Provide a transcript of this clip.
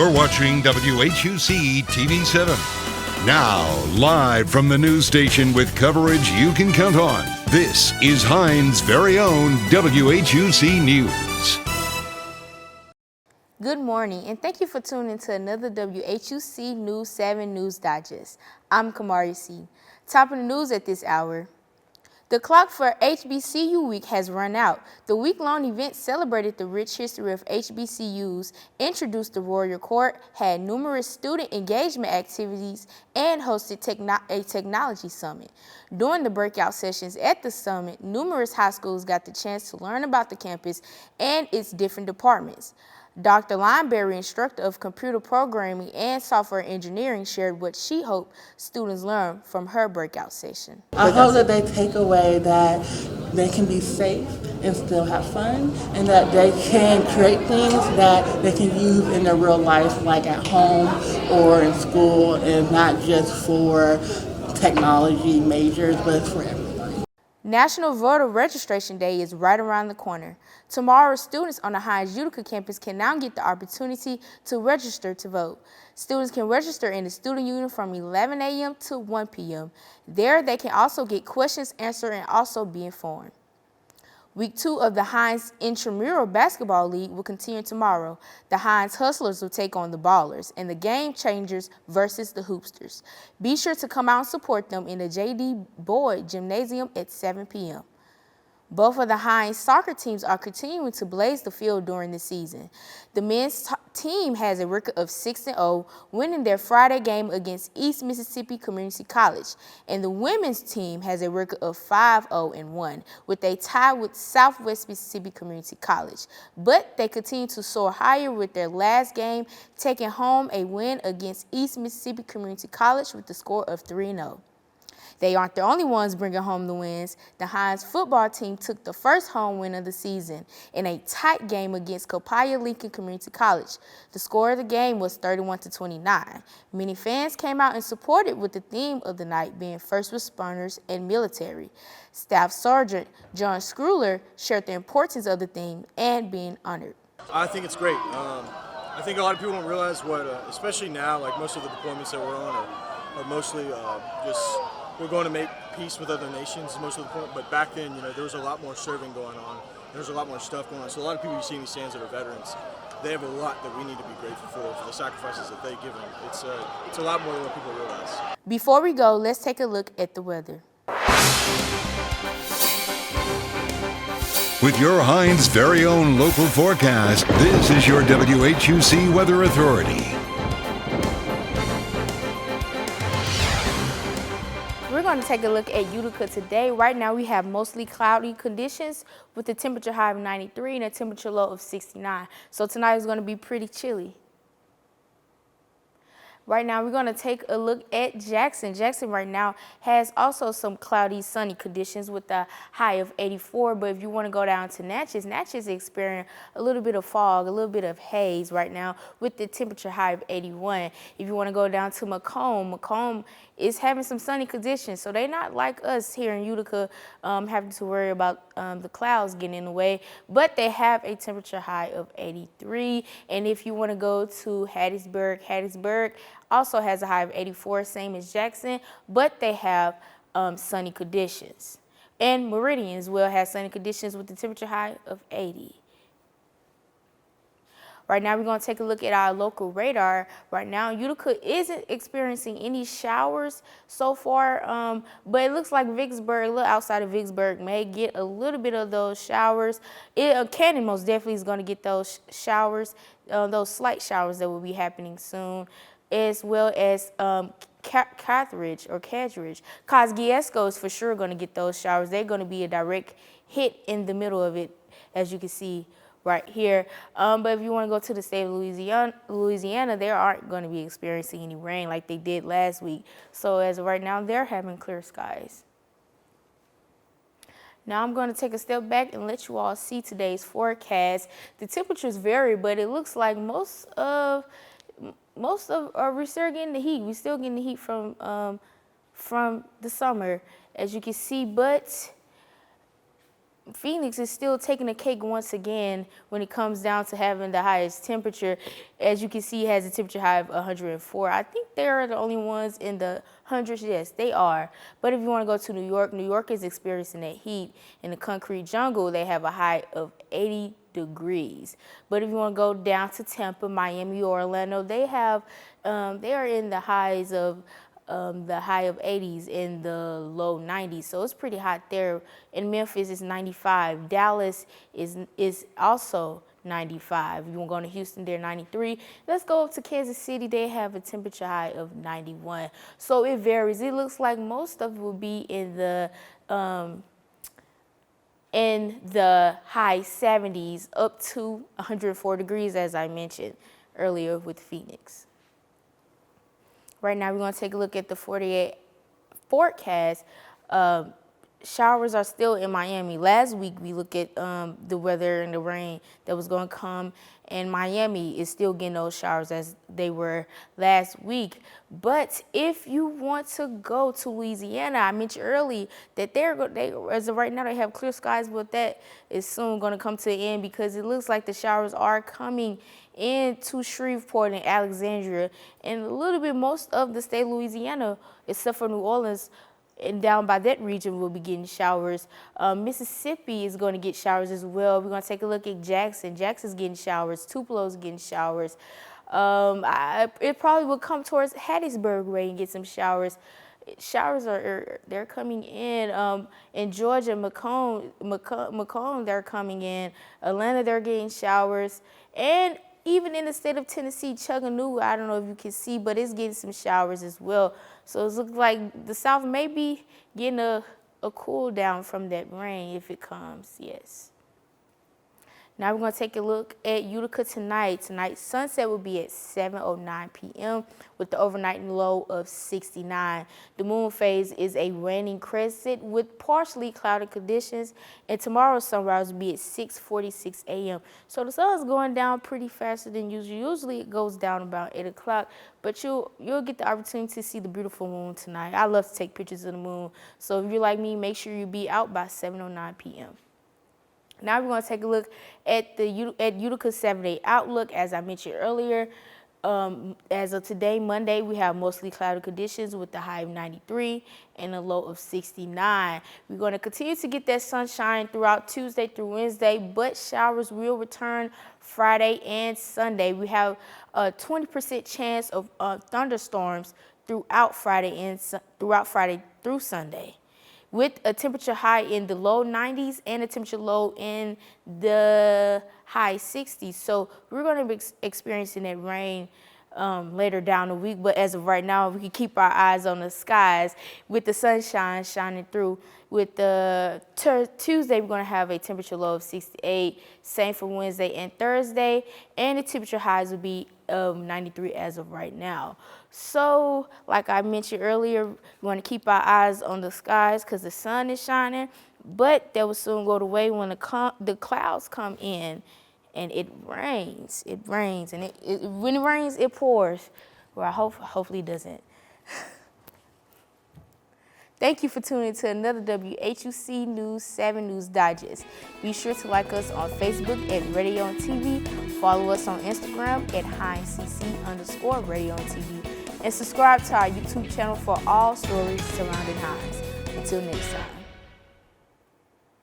You're watching WHUC TV7. Now, live from the news station with coverage you can count on, this is Hinds' very own WHUC News. Good morning, and thank you for tuning in to another WHUC News 7 News Digest. I'm Kamaria Seaton. Top of the news at this hour. The clock for HBCU Week has run out. The week-long event celebrated the rich history of HBCUs, introduced the Royal Court, had numerous student engagement activities, and hosted a technology summit. During the breakout sessions at the summit, numerous high schools got the chance to learn about the campus and its different departments. Dr. Lineberry, instructor of computer programming and software engineering, shared what she hoped students learn from her breakout session. I hope that they take away that they can be safe and still have fun, and that they can create things that they can use in their real life, like at home or in school, and not just for technology majors, but it's for everybody. National Voter Registration Day is right around the corner. Tomorrow, students on the Hinds WHUC campus can now get the opportunity to register to vote. Students can register in the student union from 11 a.m. to 1 p.m. There, they can also get questions answered and also be informed. Week 2 of the Hinds Intramural Basketball League will continue tomorrow. The Hinds Hustlers will take on the Ballers and the Game Changers versus the Hoopsters. Be sure to come out and support them in the J.D. Boyd Gymnasium at 7 p.m. Both of the Hinds soccer teams are continuing to blaze the field during the season. The men's team has a record of 6-0, winning their Friday game against East Mississippi Community College, and the women's team has a record of 5-0-1, with a tie with Southwest Mississippi Community College. But they continue to soar higher with their last game, taking home a win against East Mississippi Community College with the score of 3-0. They aren't the only ones bringing home the wins. The Hinds football team took the first home win of the season in a tight game against Copiah Lincoln Community College. The score of the game was 31-29. Many fans came out and supported, with the theme of the night being first responders and military. Staff Sergeant John Scruler shared the importance of the theme and being honored. I think it's great. I think a lot of people don't realize what, especially now, like most of the deployments that we're on are mostly just we're going to make peace with other nations most of the point, but back then, there was a lot more serving going on. There's a lot more stuff going on. So a lot of people you see in these stands that are veterans, they have a lot that we need to be grateful for the sacrifices that they give them. It's a lot more than what people realize. Before we go, let's take a look at the weather. With your Hinds' very own local forecast, this is your WHUC Weather Authority. We're going to take a look at Utica today. Right now we have mostly cloudy conditions with a temperature high of 93 and a temperature low of 69. So tonight is going to be pretty chilly. Right now we're going to take a look at Jackson. Jackson right now has also some cloudy, sunny conditions with a high of 84. But if you want to go down to Natchez, Natchez is experiencing a little bit of fog, a little bit of haze right now with the temperature high of 81. If you want to go down to Macomb, Macomb is having some sunny conditions. So they're not like us here in Utica having to worry about the clouds getting in the way. But they have a temperature high of 83. And if you want to go to Hattiesburg, Hattiesburg also has a high of 84, same as Jackson, but they have sunny conditions. And Meridian as well has sunny conditions with the temperature high of 80. Right now, we're going to take a look at our local radar. Right now, Utica isn't experiencing any showers so far, but it looks like Vicksburg, a little outside of Vicksburg, may get a little bit of those showers. Cannon most definitely is going to get those showers, those slight showers that will be happening soon, as well as Carthage. Kosciuszko is for sure going to get those showers. They're going to be a direct hit in the middle of it, as you can see right here. But if you want to go to the state of Louisiana, they aren't going to be experiencing any rain like they did last week. So as of right now, they're having clear skies. Now I'm going to take a step back and let you all see today's forecast. The temperatures vary, but it looks like most of we're still getting the heat. We're still getting the heat from the summer, as you can see, but Phoenix is still taking the cake once again when it comes down to having the highest temperature. As you can see, it has a temperature high of 104. I think they're the only ones in the hundreds. Yes, they are. But if you want to go to New York is experiencing that heat. In the concrete jungle, they have a high of 80 degrees. But if you want to go down to Tampa, Miami, or Orlando, they are in the highs of the high of 80s and the low 90s. So it's pretty hot there. In Memphis, it's 95. Dallas is also 95. If you want to go to Houston, they're 93. Let's go up to Kansas City. They have a temperature high of 91. So it varies. It looks like most of it will be in the high 70s up to 104 degrees, as I mentioned earlier with Phoenix. Right now, we're going to take a look at the 48 forecast. Showers are still in Miami. Last week, we looked at the weather and the rain that was going to come, and Miami is still getting those showers as they were last week. But if you want to go to Louisiana, I mentioned early that they as of right now, they have clear skies, but that is soon going to come to an end because it looks like the showers are coming into Shreveport and Alexandria, and a little bit most of the state of Louisiana, except for New Orleans, and down by that region will be getting showers. Mississippi is going to get showers as well. We're going to take a look at Jackson. Jackson's getting showers. Tupelo's getting showers. It probably will come towards Hattiesburg way and get some showers. Showers they're coming in Georgia, Macomb, they're coming in. Atlanta, they're getting showers. And even in the state of Tennessee, Chattanooga, I don't know if you can see, but it's getting some showers as well. So it looks like the South may be getting a cool down from that rain if it comes, yes. Now we're going to take a look at Utica tonight. Tonight's sunset will be at 7:09 p.m. with the overnight low of 69. The moon phase is a waning crescent with partially cloudy conditions, and tomorrow's sunrise will be at 6:46 a.m. So the sun's going down pretty faster than usual. Usually it goes down about 8 o'clock, but you'll get the opportunity to see the beautiful moon tonight. I love to take pictures of the moon, so if you're like me, make sure you be out by 7:09 p.m. Now we're going to take a look at Utica's 7-day outlook. As I mentioned earlier, as of today, Monday, we have mostly cloudy conditions with the high of 93 and a low of 69. We're going to continue to get that sunshine throughout Tuesday through Wednesday, but showers will return Friday and Sunday. We have a 20% chance of thunderstorms throughout Friday through Sunday, with a temperature high in the low 90s and a temperature low in the high 60s. So we're going to be experiencing that rain later down the week. But as of right now, we can keep our eyes on the skies with the sunshine shining through. With the Tuesday, we're going to have a temperature low of 68. Same for Wednesday and Thursday. And the temperature highs will be 93 as of right now. So, like I mentioned earlier, we want to keep our eyes on the skies because the sun is shining, but that will soon go away when the clouds come in and it rains. It rains, and when it rains, it pours. Well, hopefully it doesn't. Thank you for tuning in to another WHUC News 7 News Digest. Be sure to like us on Facebook at Radio and TV, follow us on Instagram at HindsCC_Radio and TV, and subscribe to our YouTube channel for all stories surrounding Hinds. Until next time.